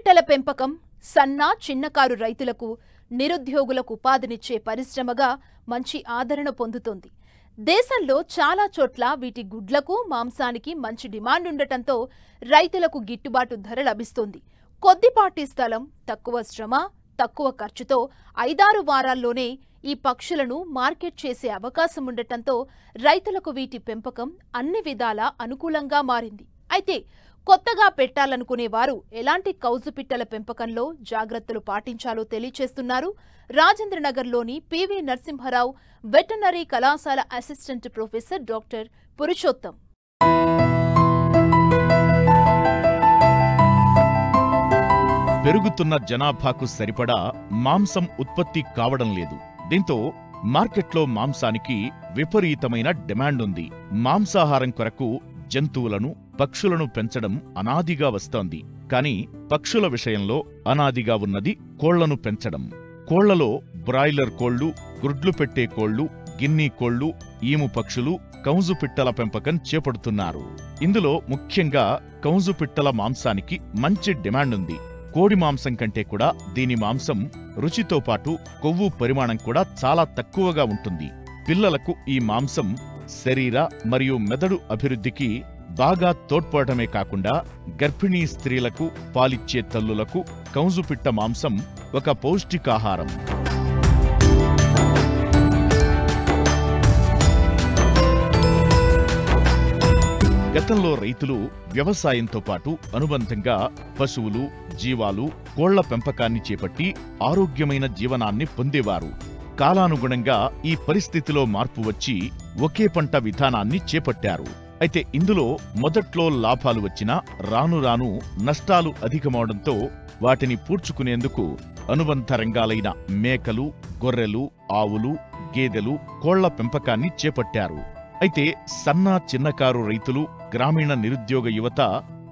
పిట్టల పెంపకం సన్న చిన్నకారు రైతులకు నిరుద్యోగులకు ఉపాధినిచ్చే పరిశ్రమగా మంచి ఆదరణ పొందుతోంది. దేశంలో చాలా చోట్ల వీటి గుడ్లకు మాంసానికి మంచి డిమాండ్ ఉండటంతో రైతులకు గిట్టుబాటు ధర లభిస్తోంది. కొద్దిపాటి స్థలం, తక్కువ శ్రమ, తక్కువ ఖర్చుతో 5-6 వారాల్లోనే ఈ పక్షులను మార్కెట్ చేసే అవకాశం ఉండటంతో రైతులకు వీటి పెంపకం అన్ని విధాలా అనుకూలంగా మారింది. అయితే కొత్తగా పెట్టాలనుకునే వారు ఎలాంటి కౌజుపిట్టల పెంపకంలో జాగ్రత్తలు పాటించాలో తెలియచేస్తున్నారు రాజేంద్రనగర్లోని పివి నరసింహారావు వెటర్నరీ కళాశాల అసిస్టెంట్ ప్రొఫెసర్ డాక్టర్ పురుషోత్తం. పెరుగుతున్న జనాభాకు సరిపడా మాంసం ఉత్పత్తి కావడం లేదు. దీంతో మార్కెట్లో మాంసానికి విపరీతమైన డిమాండ్ ఉంది. మాంసాహారం కొరకు జంతువులను, పక్షులను పెంచడం అనాదిగా వస్తోంది. కాని పక్షుల విషయంలో అనాదిగా ఉన్నది కోళ్లను పెంచడం. కోళ్లలో బ్రాయిలర్ కోళ్లు, గుడ్లు పెట్టే కోళ్లు, గిన్నీ కోళ్లు, ఈము పక్షులు, కౌజుపిట్టల పెంపకం చేపడుతున్నారు. ఇందులో ముఖ్యంగా కౌజుపిట్టల మాంసానికి మంచి డిమాండ్ ఉంది. కోడి మాంసం కంటే కూడా దీని మాంసం రుచితో పాటు కొవ్వు పరిమాణం కూడా చాలా తక్కువగా ఉంటుంది. పిల్లలకు ఈ మాంసం శరీర మరియు మెదడు అభివృద్ధికి బాగా తోడ్పడమే కాకుండా గర్భిణీ స్త్రీలకు, పాలిచ్చే తల్లులకు కౌజుపిట్ట మాంసం ఒక పౌష్టికాహారం. గతంలో రైతులు వ్యవసాయంతో పాటు అనుబంధంగా పశువులు, జీవాలు, కోళ్ల పెంపకాన్ని చేపట్టి ఆరోగ్యమైన జీవనాన్ని పొందేవారు. కాలానుగుణంగా ఈ పరిస్థితిలో మార్పు వచ్చి ఒకే పంట విధానాన్ని చేపట్టారు. అయితే ఇందులో మొదట్లో లాభాలు వచ్చినా రాను రాను నష్టాలు అధికమవడంతో వాటిని పూడ్చుకునేందుకు అనుబంధ రంగాలైన మేకలు, గొర్రెలు, ఆవులు, గేదెలు, కోళ్ల పెంపకాన్ని చేపట్టారు. అయితే సన్న చిన్నకారు రైతులు, గ్రామీణ నిరుద్యోగ యువత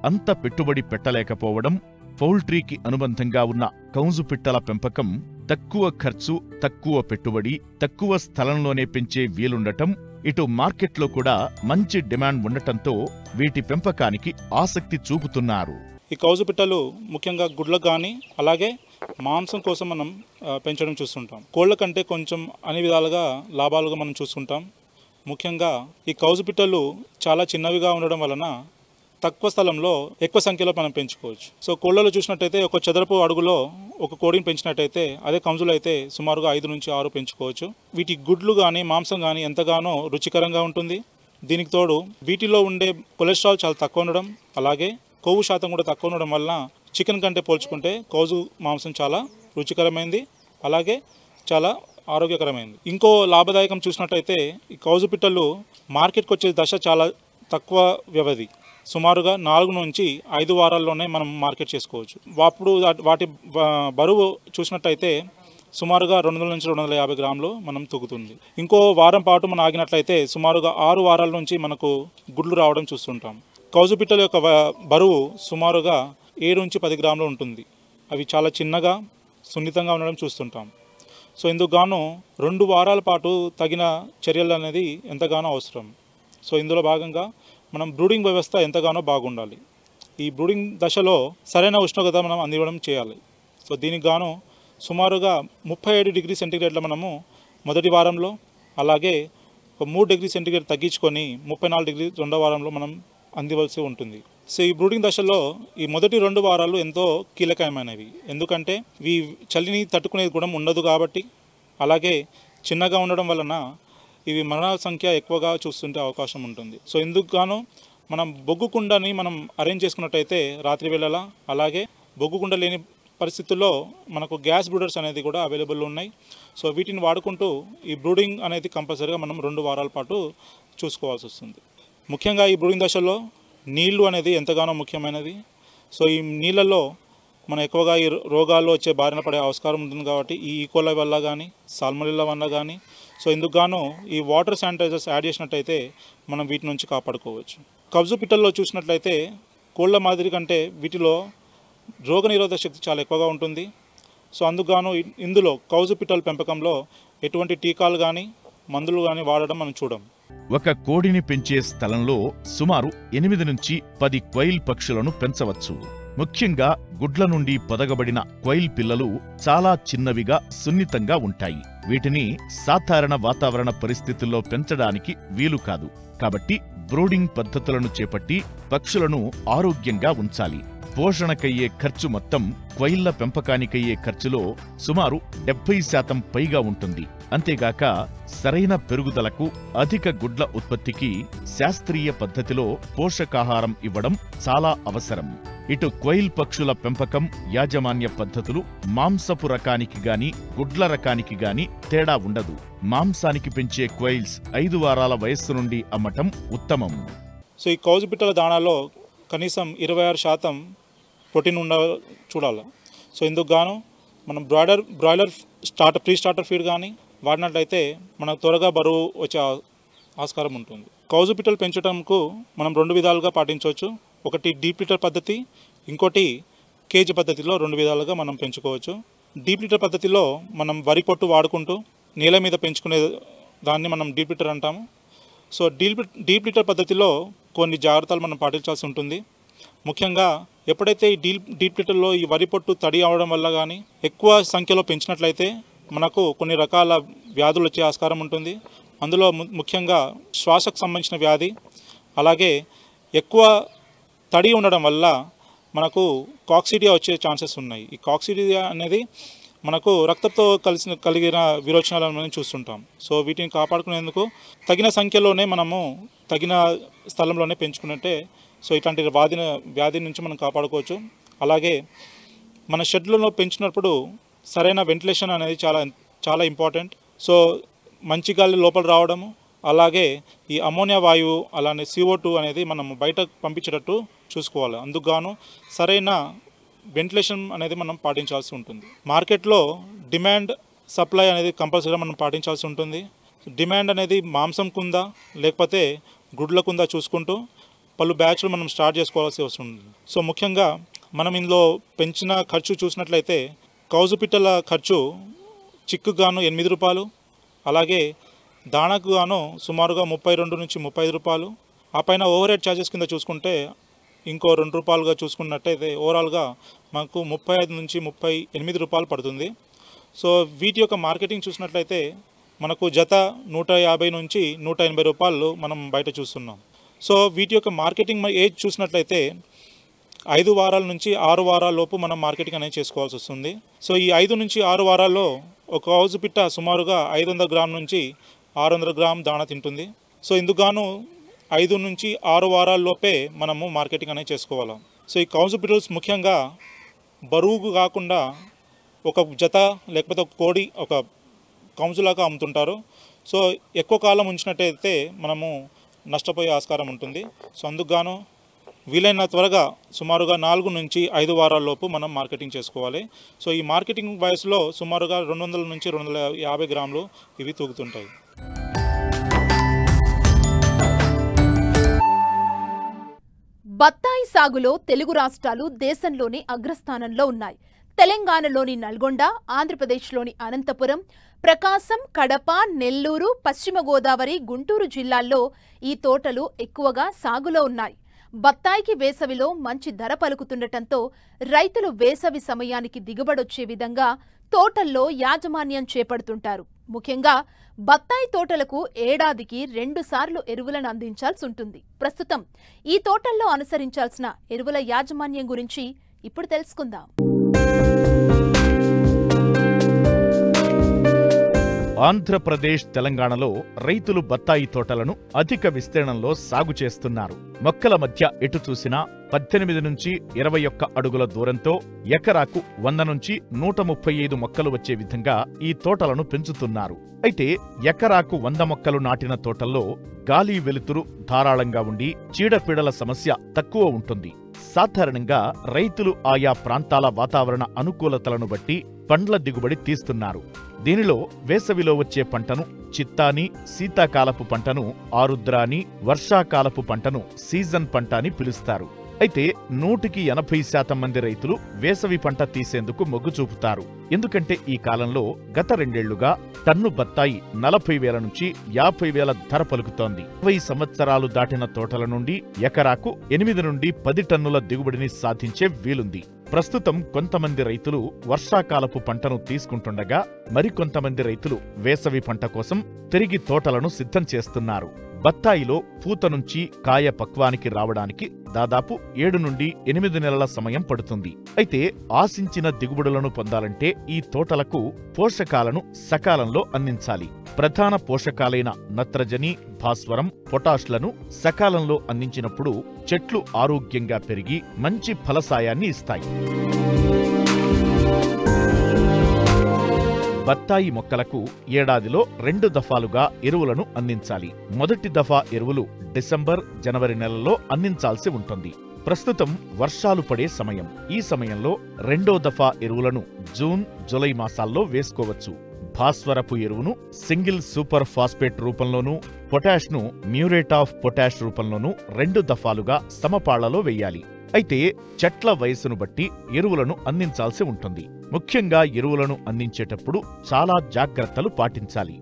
అంత పెట్టుబడి పెట్టలేకపోవడం, పౌల్ట్రీకి అనుబంధంగా ఉన్న కౌజుపిట్టల పెంపకం తక్కువ ఖర్చు, తక్కువ పెట్టుబడి, తక్కువ స్థలంలోనే పెంచే వీలుండటం, ఇటు మార్కెట్లో కూడా మంచి డిమాండ్ ఉండటంతో వీటి పెంపకానికి ఆసక్తి చూపుతున్నారు. ఈ కౌజుపిట్టలు ముఖ్యంగా గుడ్లకు కానీ అలాగే మాంసం కోసం మనం పెంచడం చూస్తుంటాం. కోళ్ల కంటే కొంచెం అన్ని విధాలుగా లాభాలుగా మనం చూస్తుంటాం. ముఖ్యంగా ఈ కౌజుపిట్టలు చాలా చిన్నవిగా ఉండడం వలన తక్కువ స్థలంలో ఎక్కువ సంఖ్యలో మనం పెంచుకోవచ్చు. సో కోళ్లలో చూసినట్టయితే ఒక చదరపు అడుగులో ఒక కోడిని పెంచినట్టయితే అదే కౌజులు అయితే సుమారుగా 5 నుంచి 6 పెంచుకోవచ్చు. వీటి గుడ్లు కానీ మాంసం కానీ ఎంతగానో రుచికరంగా ఉంటుంది. దీనికి తోడు వీటిలో ఉండే కొలెస్ట్రాల్ చాలా తక్కువ ఉండడం, అలాగే కొవ్వు శాతం కూడా తక్కువ ఉండడం వలన చికెన్ కంటే పోల్చుకుంటే కౌజు మాంసం చాలా రుచికరమైంది, అలాగే చాలా ఆరోగ్యకరమైంది. ఇంకో లాభదాయకం చూసినట్టయితే ఈ కౌజుపిట్టలు మార్కెట్కి వచ్చే దశ చాలా తక్కువ వ్యవధి, సుమారుగా 4 నుంచి 5 వారాల్లోనే మనం మార్కెట్ చేసుకోవచ్చు. అప్పుడు వాటి బరువు చూసినట్టయితే సుమారుగా 200 నుంచి 250 గ్రాములు మనం తూగుతుంది. ఇంకో వారం పాటు మనం ఆగినట్లయితే సుమారుగా 6 వారాల నుంచి మనకు గుడ్లు రావడం చూస్తుంటాం. కౌజుపిట్టల యొక్క బరువు సుమారుగా 7 నుంచి 10 గ్రాములు ఉంటుంది. అవి చాలా చిన్నగా, సున్నితంగా ఉండడం చూస్తుంటాం. సో ఇందుకు గాను 2 వారాల పాటు తగిన చర్యలు అనేది ఎంతగానో అవసరం. సో ఇందులో భాగంగా మనం బ్రూడింగ్ వ్యవస్థ ఎంతగానో బాగుండాలి. ఈ బ్రూడింగ్ దశలో సరైన ఉష్ణోగ్రత మనం అందివ్వడం చేయాలి. సో దీనికి గాను సుమారుగా 37 డిగ్రీ సెంటీగ్రేడ్లో మనము మొదటి వారంలో, అలాగే 3 డిగ్రీ సెంటీగ్రేడ్ తగ్గించుకొని 34 డిగ్రీ రెండో వారంలో మనం అందివలసి ఉంటుంది. సో ఈ బ్రూడింగ్ దశలో ఈ మొదటి 2 వారాలు ఎంతో కీలకమైనవి. ఎందుకంటే ఇవి చలిని తట్టుకునే గుణం ఉండదు కాబట్టి, అలాగే చిన్నగా ఉండడం వలన ఇవి మరణాల సంఖ్య ఎక్కువగా చూస్తుంటే అవకాశం ఉంటుంది. సో ఇందుకు గాను మనం బొగ్గు కుండని మనం అరేంజ్ చేసుకున్నట్టయితే రాత్రి వేళలా, అలాగే బొగ్గు కుండ లేని పరిస్థితుల్లో మనకు గ్యాస్ బ్రూడర్స్ అనేది కూడా అవైలబుల్ ఉన్నాయి. సో వీటిని వాడుకుంటూ ఈ బ్రూడింగ్ అనేది కంపల్సరీగా మనం 2 వారాల పాటు చూసుకోవాల్సి వస్తుంది. ముఖ్యంగా ఈ బ్రూడింగ్ దశలో నీళ్లు అనేది ఎంతగానో ముఖ్యమైనది. సో ఈ నీళ్ళల్లో మనం ఎక్కువగా ఈ రోగాల్లో వచ్చే బారిన పడే ఆస్కారం ఉంటుంది కాబట్టి ఈ ఈకోలై వల్ల కానీ, సాల్మొనెల్లా వల్ల కానీ, సో ఇందుకు గాను ఈ వాటర్ శానిటైజర్స్ యాడ్ చేసినట్టయితే మనం వీటి నుంచి కాపాడుకోవచ్చు. కౌజుపిట్టల్లో చూసినట్లయితే కోళ్ల మాదిరి కంటే వీటిలో రోగనిరోధక శక్తి చాలా ఎక్కువగా ఉంటుంది. సో అందుకు గాను ఇందులో కౌజుపిట్టల పెంపకంలో ఎటువంటి టీకాలు కానీ, మందులు కానీ వాడడం మనం చూడం. ఒక కోడిని పెంచే స్థలంలో సుమారు 8 నుంచి 10 క్వైల్ పక్షులను పెంచవచ్చు. ముఖ్యంగా గుడ్ల నుండి పొదగబడిన క్వైల్ పిల్లలు చాలా చిన్నవిగా సున్నితంగా ఉంటాయి. వీటిని సాధారణ వాతావరణ పరిస్థితుల్లో పెంచడానికి వీలు కాదు. కాబట్టి బ్రూడింగ్ పద్ధతులను చేపట్టి పక్షులను ఆరోగ్యంగా ఉంచాలి. పోషణకయ్యే ఖర్చు మొత్తం క్వైళ్ల పెంపకానికయ్యే ఖర్చులో సుమారు 70% పైగా ఉంటుంది. అంతేగాక సరైన పెరుగుదలకు, అధిక గుడ్ల ఉత్పత్తికి శాస్త్రీయ పద్ధతిలో పోషకాహారం ఇవ్వడం చాలా అవసరం. ఇటు క్వైల్ పక్షుల పెంపకం, యాజమాన్య పద్ధతులు మాంసపు రకానికి గాని, గుడ్ల రకానికి గాని తేడా ఉండదు. మాంసానికి పెంచే క్వైల్స్ 5 వారాల వయస్సు నుండి అమ్మటం ఉత్తమం. సో ఈ కౌజు పిట్టల దాణాలో కనీసం 26% ప్రోటీన్ చూడాలి. సో ఇందుకు గాను మనం బ్రాయిలర్ ప్రీ స్టార్టర్ ఫీడ్ కానీ వాడినట్లయితే మనకు త్వరగా బరువు వచ్చే ఆస్కారం ఉంటుంది. కౌజు పిట్టలు పెంచడంకు మనం 2 విధాలుగా పాటించవచ్చు. ఒకటి డీప్ లిటర్ పద్ధతి, ఇంకోటి కేజీ పద్ధతిలో 2 విధాలుగా మనం పెంచుకోవచ్చు. డీప్ లిటర్ పద్ధతిలో మనం వరి పొట్టు వాడుకుంటూ నేల మీద పెంచుకునే దాన్ని మనం డీప్ లిటర్ అంటాము. సో డీప్ లిటర్ పద్ధతిలో కొన్ని జాగ్రత్తలు మనం పాటించాల్సి ఉంటుంది. ముఖ్యంగా ఎప్పుడైతే ఈ డీప్ లిటర్లో ఈ వరి పొట్టు తడి అవడం వల్ల కానీ ఎక్కువ సంఖ్యలో పెంచినట్లయితే మనకు కొన్ని రకాల వ్యాధులు వచ్చే ఆస్కారం ఉంటుంది. అందులో ముఖ్యంగా శ్వాసకు సంబంధించిన వ్యాధి, అలాగే ఎక్కువ తడి ఉండడం వల్ల మనకు కాక్సిడియా వచ్చే ఛాన్సెస్ ఉన్నాయి. ఈ కాక్సిడియా అనేది మనకు రక్తంతో కలిగిన విరోచనాలను మనం చూస్తుంటాం. సో వీటిని కాపాడుకునేందుకు తగిన సంఖ్యలోనే మనము తగిన స్థలంలోనే పెంచుకున్నట్టే సో ఇట్లాంటి వ్యాధి నుంచి మనం కాపాడుకోవచ్చు. అలాగే మన షెడ్లలో పెంచినప్పుడు సరైన వెంటిలేషన్ అనేది చాలా ఇంపార్టెంట్. సో మంచి గాలి లోపల రావడము, అలాగే ఈ అమోనియా వాయువు అలానే CO2 అనేది మనం బయట పంపించేటట్టు చూసుకోవాలి. అందుకు గాను సరైన వెంటిలేషన్ అనేది మనం పాటించాల్సి ఉంటుంది. మార్కెట్లో డిమాండ్ సప్లై అనేది కంపల్సరీగా మనం పాటించాల్సి ఉంటుంది. డిమాండ్ అనేది మాంసం కుందా లేకపోతే గుడ్ల కుందా చూసుకుంటూ పలు బ్యాచ్లు మనం స్టార్ట్ చేసుకోవాల్సి వస్తుంది. సో ముఖ్యంగా మనం ఇందులో పెంచిన ఖర్చు చూసినట్లయితే కౌజు పిట్టల ఖర్చు చిక్కుకు గాను 8 రూపాయలు, అలాగే దాణకు గాను సుమారుగా 32 నుంచి 35 రూపాయలు. ఆ పైన ఓవర్ హెడ్ ఛార్జెస్ కింద చూసుకుంటే ఇంకో 2 రూపాయలుగా చూసుకున్నట్టయితే ఓవరాల్గా మనకు 35 నుంచి 38 రూపాయలు పడుతుంది. సో వీటి యొక్క మార్కెటింగ్ చూసినట్లయితే మనకు జత 150 నుంచి 180 రూపాయలు మనం బయట చూస్తున్నాం. సో వీటి యొక్క మార్కెటింగ్ ఏజ్ చూసినట్లయితే 5 వారాల నుంచి 6 వారాల లోపు మనం మార్కెటింగ్ అనేది చేసుకోవాల్సి వస్తుంది. సో ఈ 5 నుంచి 6 వారాల్లో ఒక కౌజు పిట్ట సుమారుగా 500 గ్రాముల నుంచి 600 గ్రాముల దాణా తింటుంది. సో ఇందుకు గాను 5 నుంచి 6 వారాల లోపే మనము మార్కెటింగ్ అనేది చేసుకోవాలి. సో ఈ కౌజు పిట్టల్స్ ముఖ్యంగా బరువుకు కాకుండా ఒక జత లేకపోతే ఒక కోడి ఒక కౌజులాగా అమ్ముతుంటారు. సో ఎక్కువ కాలం ఉంచినట్టయితే మనము నష్టపోయే ఆస్కారం ఉంటుంది. సో అందుకు గాను వీలైన త్వరగా సుమారుగా 4 నుంచి 5 వారాల లోపు మనం మార్కెటింగ్ చేసుకోవాలి. సో ఈ మార్కెటింగ్ వయసులో సుమారుగా 200 నుంచి 250 గ్రాములు ఇవి తూగుతుంటాయి. బత్తాయి సాగులో తెలుగు రాష్ట్రాలు దేశంలోని అగ్రస్థానంలో ఉన్నాయి. తెలంగాణలోని నల్గొండ, ఆంధ్రప్రదేశ్లోని అనంతపురం, ప్రకాశం, కడప, నెల్లూరు, పశ్చిమ గోదావరి, గుంటూరు జిల్లాల్లో ఈ తోటలు ఎక్కువగా సాగులో ఉన్నాయి. బత్తాయికి వేసవిలో మంచి ధర పలుకుతుండటంతో రైతులు వేసవి సమయానికి దిగుబడొచ్చే విధంగా తోటల్లో యాజమాన్యం చేపడుతుంటారు. ముఖ్యంగా బత్తాయి తోటలకు ఏడాదికి 2 సార్లు ఎరువులను అందించాల్సి ఉంటుంది. ప్రస్తుతం ఈ తోటల్లో అనుసరించాల్సిన ఎరువుల యాజమాన్యం గురించి ఇప్పుడు తెలుసుకుందాం. ఆంధ్రప్రదేశ్, తెలంగాణలో రైతులు బత్తాయి తోటలను అధిక విస్తీర్ణంలో సాగు చేస్తున్నారు. మొక్కల మధ్య ఎటు చూసినా 18 నుంచి 21 అడుగుల దూరంతో ఎకరాకు 100 నుంచి 135 మొక్కలు వచ్చే విధంగా ఈ తోటలను పెంచుతున్నారు. అయితే ఎకరాకు 100 మొక్కలు నాటిన తోటల్లో గాలి వెలుతురు ధారాళంగా ఉండి చీడపీడల సమస్య తక్కువ ఉంటుంది. సాధారణంగా రైతులు ఆయా ప్రాంతాల వాతావరణ అనుకూలతలను బట్టి పండ్ల దిగుబడి తీస్తున్నారు. దీనిలో వేసవిలో వచ్చే పంటను చిత్తాని, శీతాకాలపు పంటను ఆరుద్ర అని, వర్షాకాలపు పంటను సీజన్ పంట అని పిలుస్తారు. అయితే 180% మంది రైతులు వేసవి పంట తీసేందుకు మొగ్గు చూపుతారు. ఎందుకంటే ఈ కాలంలో గత 2 ఏళ్లుగా టన్ను బత్తాయి 40,000 నుంచి 50,000 ధర పలుకుతోంది. 20 సంవత్సరాలు దాటిన తోటల నుండి ఎకరాకు 8 నుండి 10 టన్నుల దిగుబడిని సాధించే వీలుంది. ప్రస్తుతం కొంతమంది రైతులు వర్షాకాలపు పంటను తీసుకుంటుండగా మరికొంతమంది రైతులు వేసవి పంట కోసం తిరిగి తోటలను సిద్ధం చేస్తున్నారు. బత్తాయిలో పూత నుంచి కాయ పక్వానికి రావడానికి దాదాపు 7 నుండి 8 నెలల సమయం పడుతుంది. అయితే ఆశించిన దిగుబడులను పొందాలంటే ఈ తోటలకు పోషకాలను సకాలంలో అందించాలి. ప్రధాన పోషకాలైన నత్రజని, భాస్వరం, పొటాష్లను సకాలంలో అందించినప్పుడు చెట్లు ఆరోగ్యంగా పెరిగి మంచి ఫలసాయాన్ని ఇస్తాయి. బత్తాయి మొక్కలకు ఏడాదిలో 2 దఫాలుగా ఎరువులను అందించాలి. మొదటి దఫా ఎరువులు డిసెంబర్, జనవరి నెలల్లో అందించాల్సి ఉంటుంది. ప్రస్తుతం వర్షాలు పడే సమయం. ఈ సమయంలో 2వ దఫా ఎరువులను జూన్, జూలై మాసాల్లో వేసుకోవచ్చు. భాస్వరపు ఎరువును సింగిల్ సూపర్ ఫాస్ఫేట్ రూపంలోనూ, పొటాష్ను మ్యూరేట్ ఆఫ్ పొటాష్ రూపంలోనూ 2 దఫాలుగా సమపాళ్లలో వెయ్యాలి. అయితే చెట్ల వయసును బట్టి ఎరువులను అందించాల్సి ఉంటుంది. ముఖ్యంగా ఎరువులను అందించేటప్పుడు చాలా జాగ్రత్తలు పాటించాలి.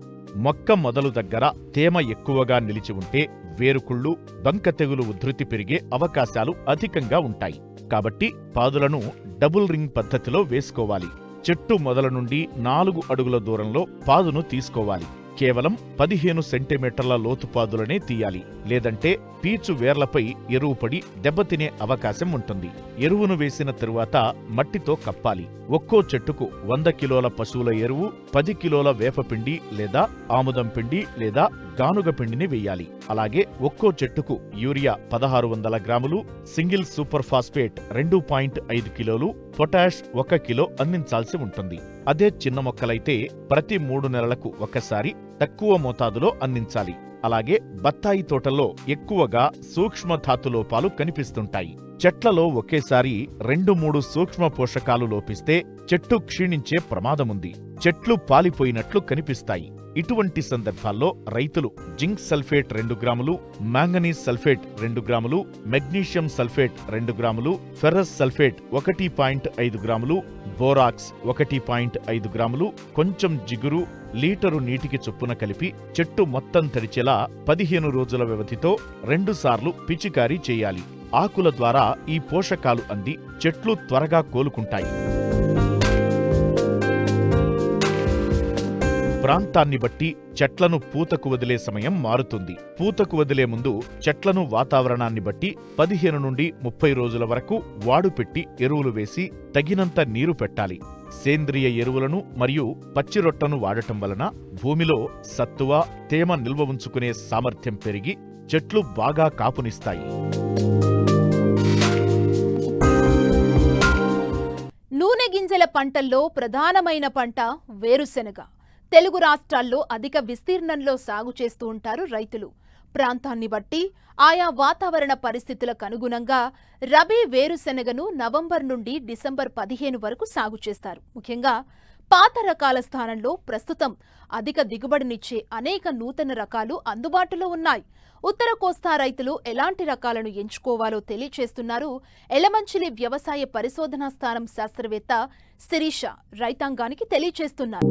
మొక్క మొదలు దగ్గర తేమ ఎక్కువగా నిలిచి ఉంటే వేరుకుళ్ళు, బంక తెగులు ఉధృతి పెరిగే అవకాశాలు అధికంగా ఉంటాయి. కాబట్టి పాదులను డబుల్ రింగ్ పద్ధతిలో వేసుకోవాలి. చెట్టు మొదల నుండి 4 అడుగుల దూరంలో పాదును తీసుకోవాలి. కేవలం 15 సెంటీమీటర్ల లోతుపాదులనే తీయాలి. లేదంటే పీచు వేర్లపై ఎరువు పడి దెబ్బతినే అవకాశం ఉంటుంది. ఎరువును వేసిన తరువాత మట్టితో కప్పాలి. ఒక్కో చెట్టుకు 100 కిలోల పశువుల ఎరువు, 10 కిలోల వేపపిండి లేదా ఆముదం పిండి లేదా గానుగ పిండిని వెయ్యాలి. అలాగే ఒక్కో చెట్టుకు యూరియా 1600 గ్రాములు, సింగిల్ సూపర్ ఫాస్ఫేట్ 2.5 కిలోలు, పొటాష్ 1 కిలో అందించాల్సి ఉంటుంది. అదే చిన్న మొక్కలైతే ప్రతి 3 నెలలకు ఒకసారి తక్కువ మోతాదులో అందించాలి. అలాగే బత్తాయి తోటల్లో ఎక్కువగా సూక్ష్మ ధాతు లోపాలు కనిపిస్తుంటాయి. చెట్లలో ఒకేసారి 2-3 సూక్ష్మ పోషకాలు లోపిస్తే చెట్టు క్షీణించే ప్రమాదముంది. చెట్లు పాలిపోయినట్లు కనిపిస్తాయి. ఇటువంటి సందర్భాల్లో రైతులు జింక్ సల్ఫేట్ 2 గ్రాములు, మాంగనీస్ సల్ఫేట్ 2 గ్రాములు, మెగ్నీషియం సల్ఫేట్ 2 గ్రాములు, ఫెర్రస్ సల్ఫేట్ 1.5 గ్రాములు, బోరాక్స్ 1.5 గ్రాములు, కొంచెం జిగురు లీటరు నీటికి చొప్పున కలిపి చెట్టు మొత్తం తడిచేలా 15 రోజుల వ్యవధితో 2 సార్లు పిచికారీ చేయాలి. ఆకుల ద్వారా ఈ పోషకాలు అంది చెట్లు త్వరగా కోలుకుంటాయి. ప్రాంతాన్ని బట్టి చెట్లను పూతకు వదిలే సమయం మారుతుంది. పూతకు వదిలే ముందు చెట్లను వాతావరణాన్ని బట్టి 15 నుండి 30 రోజుల వరకు వాడుపెట్టి ఎరువులు వేసి తగినంత నీరు పెట్టాలి. సేంద్రియ ఎరువులను మరియు పచ్చిరొట్టను వాడటం వలన భూమిలో సత్తువ, తేమ నిల్వ ఉంచుకునే సామర్థ్యం పెరిగి చెట్లు బాగా కాపునిస్తాయి. నూనె గింజల పంటల్లో ప్రధానమైన పంట వేరుశెనగ. తెలుగు రాష్ట్రాల్లో అధిక విస్తీర్ణంలో సాగు చేస్తూ ఉంటారు రైతులు. ప్రాంతాన్ని బట్టి ఆయా వాతావరణ పరిస్థితులకు అనుగుణంగా రబీ వేరుశెనగను నవంబర్ నుండి డిసెంబర్ 15 వరకు సాగు చేస్తారు. ముఖ్యంగా పాత రకాల స్థానంలో ప్రస్తుతం అధిక దిగుబడినిచ్చే అనేక నూతన రకాలు అందుబాటులో ఉన్నాయి. ఉత్తర కోస్తా రైతులు ఎలాంటి రకాలను ఎంచుకోవాలో తెలియచేస్తున్నారు ఎలమంచిలి వ్యవసాయ పరిశోధనా స్థానం శాస్త్రవేత్త శిరీష రైతాంగానికి తెలియచేస్తున్నారు.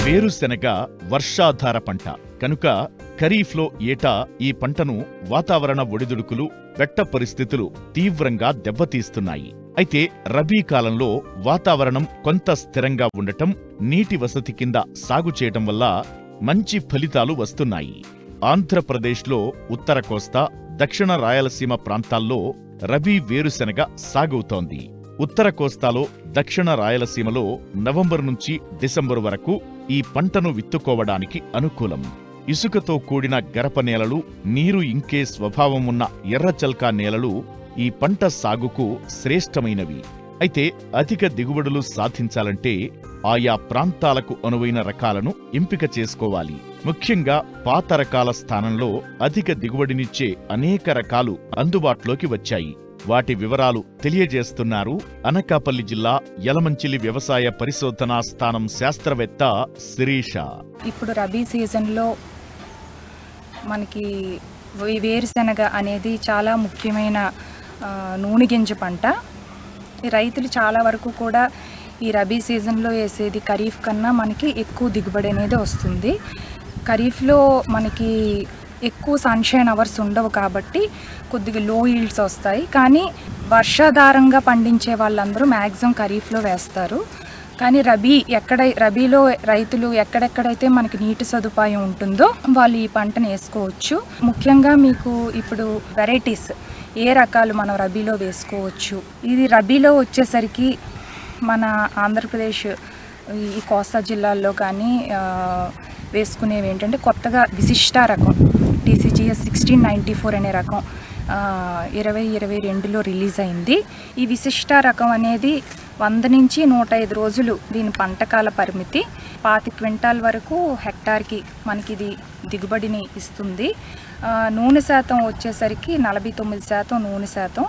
వేరుశెనగ వర్షాధార పంట కనుక ఖరీఫ్లో ఏటా ఈ పంటను వాతావరణ ఒడిదుడుకులు, వెట్ట పరిస్థితులు తీవ్రంగా దెబ్బతీస్తున్నాయి. అయితే రబీ కాలంలో వాతావరణం కొంత స్థిరంగా ఉండటం, నీటి వసతి కింద సాగు చేయటం వల్ల మంచి ఫలితాలు వస్తున్నాయి. ఆంధ్రప్రదేశ్లో ఉత్తర కోస్తా, దక్షిణ రాయలసీమ ప్రాంతాల్లో రబీ వేరుశెనగ సాగవుతోంది. ఉత్తర కోస్తాలో, దక్షిణ రాయలసీమలో నవంబర్ నుంచి డిసెంబరు వరకు ఈ పంటను విత్తుకోవడానికి అనుకూలం. ఇసుకతో కూడిన గరప నేలలు, నీరు ఇంకే స్వభావం ఉన్న ఎర్రచల్కా నేలలు ఈ పంట సాగుకు శ్రేష్టమైనవి. అయితే అధిక దిగుబడులు సాధించాలంటే ఆయా ప్రాంతాలకు అనువైన రకాలను ఎంపిక చేసుకోవాలి. ముఖ్యంగా పాత రకాల స్థానంలో అధిక దిగుబడినిచ్చే అనేక రకాలు అందుబాటులోకి వచ్చాయి. వాటి వివరాలు తెలియజేస్తున్నారు అనకాపల్లి జిల్లా యలమంచిలి వ్యవసాయ పరిశోధనా స్థానం శాస్త్రవేత్త శిరీష. ఇప్పుడు రబీ సీజన్లో మనకి వేరుశెనగ అనేది చాలా ముఖ్యమైన నూనె గింజ పంట. ఈ రైతులు చాలా వరకు కూడా ఈ రబీ సీజన్లో వేసేది ఖరీఫ్ కన్నా మనకి ఎక్కువ దిగుబడి అనేది వస్తుంది. ఖరీఫ్లో మనకి ఎక్కువ సన్షైన్ అవర్స్ ఉండవు కాబట్టి కొద్దిగా లో ఈల్డ్స్ వస్తాయి. కానీ వర్షాధారంగా పండించే వాళ్ళందరూ మ్యాక్సిమం ఖరీఫ్లో వేస్తారు. కానీ రబీలో రైతులు ఎక్కడెక్కడైతే మనకి నీటి సదుపాయం ఉంటుందో వాళ్ళు ఈ పంటను వేసుకోవచ్చు. ముఖ్యంగా మీకు ఇప్పుడు వెరైటీస్ ఏ రకాలు మనం రబీలో వేసుకోవచ్చు. ఇది రబీలో వచ్చేసరికి మన ఆంధ్రప్రదేశ్ ఈ కోస్తా జిల్లాల్లో కానీ వేసుకునేవి ఏంటంటే కొత్తగా విశిష్ట రకం TCGS 1694 అనే రకం 2022లో రిలీజ్ అయింది. ఈ విశిష్ట రకం అనేది 100 నుంచి 105 రోజులు దీని పంటకాల పరిమితి. 25 క్వింటాల్ వరకు హెక్టార్కి మనకి ఇది దిగుబడిని ఇస్తుంది. నూనె శాతం వచ్చేసరికి 49% నూనె శాతం.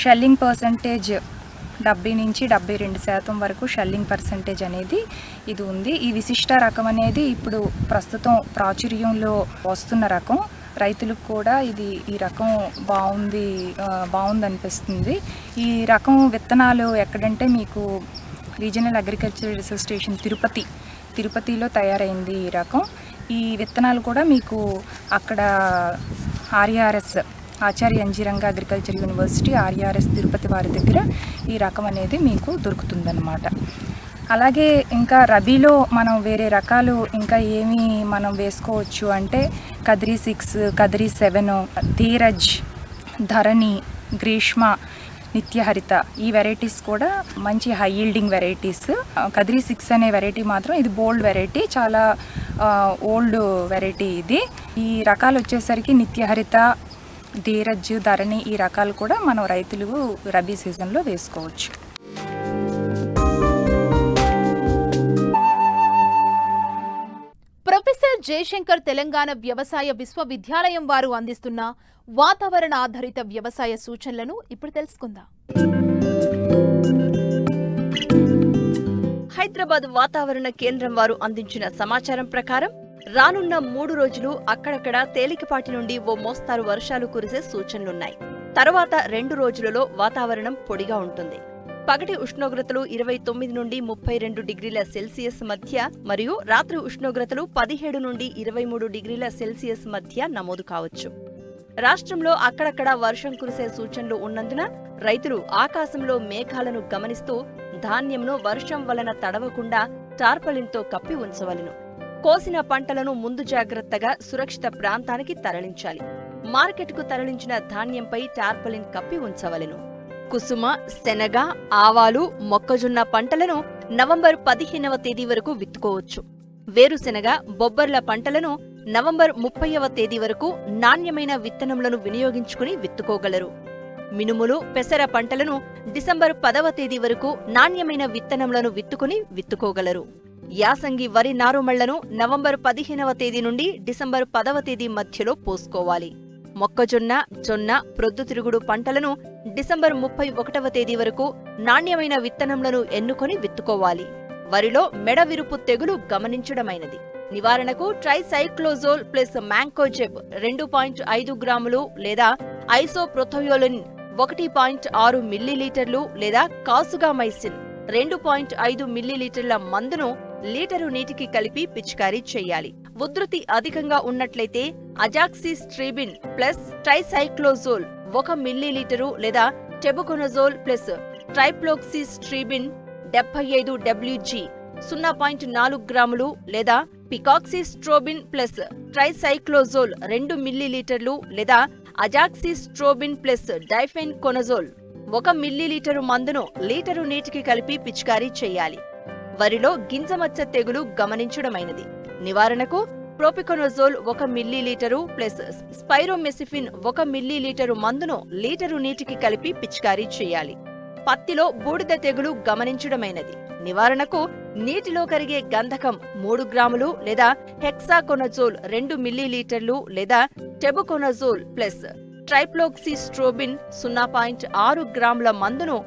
షెల్లింగ్ పర్సంటేజ్ 70 నుంచి 72% వరకు షెల్లింగ్ పర్సంటేజ్ అనేది ఇది ఉంది. ఈ విశిష్ట రకం అనేది ఇప్పుడు ప్రస్తుతం ప్రాచుర్యంలో వస్తున్న రకం. రైతులకు కూడా ఈ రకం బాగుంది అనిపిస్తుంది. ఈ రకం విత్తనాలు ఎక్కడంటే మీకు రీజనల్ అగ్రికల్చర్ రీసెర్చ్ స్టేషన్ తిరుపతిలో తయారైంది ఈ రకం. ఈ విత్తనాలు కూడా మీకు అక్కడ RRS Acharya N G Ranga agriculture university RRS Tirupati వారి దగ్గర ఈ రకం అనేది మీకు దొరుకుతుందన్నమాట. అలాగే ఇంకా రబీలో మనం వేరే రకాలు ఇంకా ఏమి మనం వేసుకోవచ్చు అంటే కదిరి 6, కదిరి 7, ధీరజ్, ధరణి, గ్రీష్మ, నిత్యహరిత ఈ వెరైటీస్ కూడా మంచి హై ఈల్డింగ్ వెరైటీస్. కదిరి 6 అనే వెరైటీ మాత్రం ఇది బోల్డ్ వెరైటీ, చాలా ఓల్డ్ వెరైటీ ఇది. ఈ రకాలు వచ్చేసరికి నిత్యహరిత, ధీరజ్, ధరణి ఈ రకాలు కూడా మనం రైతులు రబీ సీజన్లో వేసుకోవచ్చు. ప్రొఫెసర్ జయశంకర్ తెలంగాణ వ్యవసాయ విశ్వవిద్యాలయం వారు అందిస్తున్న వాతావరణ ఆధారిత వ్యవసాయ సూచనలను ఇప్పుడు తెలుసుకుందాం. హైదరాబాద్ వాతావరణ కేంద్రం వారు అందించిన సమాచారం ప్రకారం రానున్న 3 రోజులు అక్కడక్కడ తేలికపాటి నుండి ఓ మోస్తారు వర్షాలు కురిసే సూచనలున్నాయి. తర్వాత 2 రోజులలో వాతావరణం పొడిగా ఉంటుంది. పగటి ఉష్ణోగ్రతలు 29 నుండి 32 డిగ్రీల సెల్సియస్ మధ్య మరియు రాత్రి ఉష్ణోగ్రతలు 17 నుండి 23 డిగ్రీల సెల్సియస్ మధ్య నమోదు కావచ్చు. రాష్ట్రంలో అక్కడక్కడ వర్షం కురిసే సూచనలు ఉన్నందున రైతులు ఆకాశంలో మేఘాలను గమనిస్తూ ధాన్యంను వర్షం వలన తడవకుండా టార్పలిన్తో కప్పి ఉంచవలెను. కోసిన పంటలను ముందు జాగ్రత్తగా సురక్షిత ప్రాంతానికి తరలించాలి. మార్కెట్కు తరలించిన ధాన్యంపై టార్పలిన్ కప్పి ఉంచవలెను. కుసుమ, శనగ, ఆవాలు, మొక్కజొన్న పంటలను నవంబర్ 15వ తేదీ వరకు విత్తుకోవచ్చు. వేరుశెనగ, బొబ్బర్ల పంటలను నవంబర్ 30వ తేదీ వరకు నాణ్యమైన విత్తనములను వినియోగించుకుని విత్తుకోగలరు. మినుములు, పెసర పంటలను డిసెంబర్ 10వ తేదీ వరకు నాణ్యమైన విత్తనములను విత్తుకోగలరు. యాసంగి వరి నారుమళ్లను నవంబర్ 15వ తేదీ నుండి డిసెంబర్ 10వ తేదీ మధ్యలో పోసుకోవాలి. మొక్కజొన్న, జొన్న, ప్రొద్దుతిరుగుడు పంటలను డిసెంబర్ 31వ తేదీ వరకు నాణ్యమైన విత్తనములను ఎన్నుకొని విత్తుకోవాలి. వరిలో మెడ విరుపు తెగులు గమనించడమైనది. నివారణకు ట్రైసైక్లోజోల్ ప్లస్ మ్యాంకోజెబ్ 2.5 గ్రాములు లేదా ఐసోప్రోథయోలిన్ 1.6 మిల్లీలీటర్లు లేదా కాసుగామైసిన్ 2.5 మిల్లీలీటర్ల మందును లీటరు నీటికి కలిపి పిచికారీ చేయాలి. ఉధృతి అధికంగా ఉన్నట్లయితే అజాక్సిస్ట్రీబిన్ ప్లస్ ట్రైసైక్లోజోల్ 1 మిల్లీలీటరు లేదా టెబుకొనజోల్ ప్లస్ ట్రైప్లోక్సిస్ట్రీబిన్ 75 WG 0.4 గ్రాములు లేదా పికాక్సిస్ట్రోబిన్ ప్లస్ ట్రైసైక్లోజోల్ 2 మిల్లీలీటర్లు లేదా అజాక్సిస్ట్రోబిన్ ప్లస్ డైఫెన్కొనజోల్ 1 మిల్లీలీటరు మందును లీటరు నీటికి కలిపి పిచికారీ చేయాలి. వరిలో గింజమచ్చ తెగులు గమనించడమైనది. నివారణకు propiconazole 1 millilitre plus spiromesifen 1 millilitre మందును లీటరు నీటికి కలిపి పిచికారీ చేయాలి. పత్తిలో బూడిద తెగులు గమనించడమైనది. నివారణకు నీటిలో కరిగే గంధకం 3 గ్రాములు లేదా హెక్సాకొనజోల్ 2 మిల్లీలీటర్లు లేదా టెబుకొనజోల్ ప్లస్ ట్రైప్లోక్సిస్ట్రోబిన్ 0.6 గ్రాముల మందును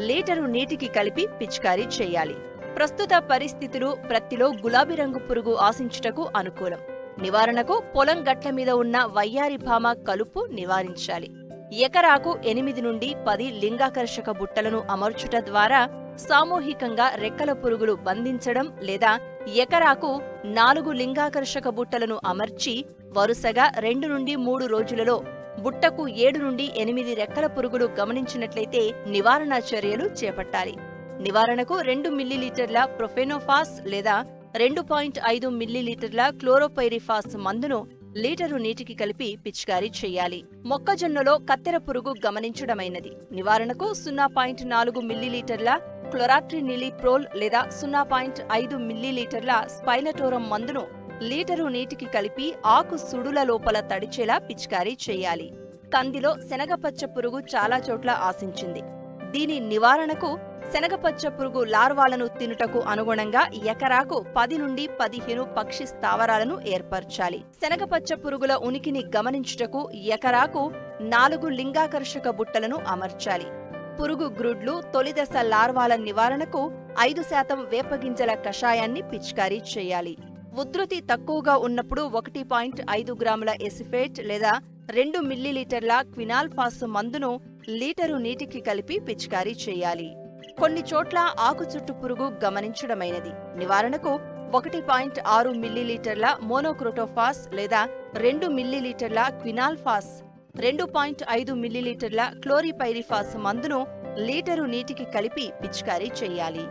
లీటరు నీటికి కలిపి పిచికారీ చేయాలి. ప్రస్తుత పరిస్థితులు ప్రత్తిలో గులాబీ రంగు పురుగు ఆశించుటకు అనుకూలం. నివారణకు పొలం గట్ల మీద ఉన్న వయ్యారి భామ కలుపు నివారించాలి. ఎకరాకు 8 నుండి 10 లింగాకర్షక బుట్టలను అమర్చుట ద్వారా సామూహికంగా రెక్కల పురుగులు బంధించడం లేదా ఎకరాకు 4 లింగాకర్షక బుట్టలను అమర్చి వరుసగా 2 నుండి 3 రోజులలో బుట్టకు 7 నుండి 8 రెక్కల పురుగులు గమనించినట్లయితే నివారణ చర్యలు చేపట్టాలి. నివారణకు 2 మిల్లీలీటర్ల ప్రొఫెనోఫాస్ లేదా 2.5 మిల్లీలీటర్ల క్లోరోపైరిఫాస్ మందును లీటరు నీటికి కలిపి పిచికారీ చేయాలి. మొక్కజొన్నలో కత్తెర పురుగు గమనించడమైనది. నివారణకు 0.4 మిల్లీలీటర్ల క్లోరాట్రినిలిప్రోల్ లేదా 0.5 మిల్లీలీటర్ల స్పైనటోరం మందును లీటరు నీటికి కలిపి ఆకు సుడుల లోపల తడిచేలా పిచికారీ చేయాలి. కందిలో శనగపచ్చ పురుగు చాలా చోట్ల ఆశించింది. దీని నివారణకు శనగపచ్చ పురుగు లార్వాలను తినుటకు అనుగుణంగా ఎకరాకు 10 నుండి 15 పక్షి స్థావరాలను ఏర్పరచాలి. శనగపచ్చ పురుగుల ఉనికిని గమనించుటకు ఎకరాకు 4 లింగాకర్షక బుట్టలను అమర్చాలి. పురుగు గ్రుడ్లు తొలిదశ లార్వాల నివారణకు 5% వేపగింజల కషాయాన్ని పిచికారీ చేయాలి. ఉధృతి తక్కువగా ఉన్నప్పుడు 1.5 గ్రాముల ఎసిఫేట్ లేదా 2 మిల్లీలీటర్ల క్వినాల్ఫాస్ మందును లీటరు నీటికి కలిపి పిచికారీ చేయాలి. కొన్ని చోట్ల ఆకు చుట్టు పురుగు గమనించడమైనది. నివారణకు 1.6 మిల్లీలీటర్ల మోనోక్రోటోఫాస్ లేదా 2 మిల్లీలీటర్ల క్వినాల్ఫాస్, 2.5 మిల్లీలీటర్ల క్లోరిపైరిఫాస్ మందును లీటరు నీటికి కలిపి పిచికారీ చేయాలి.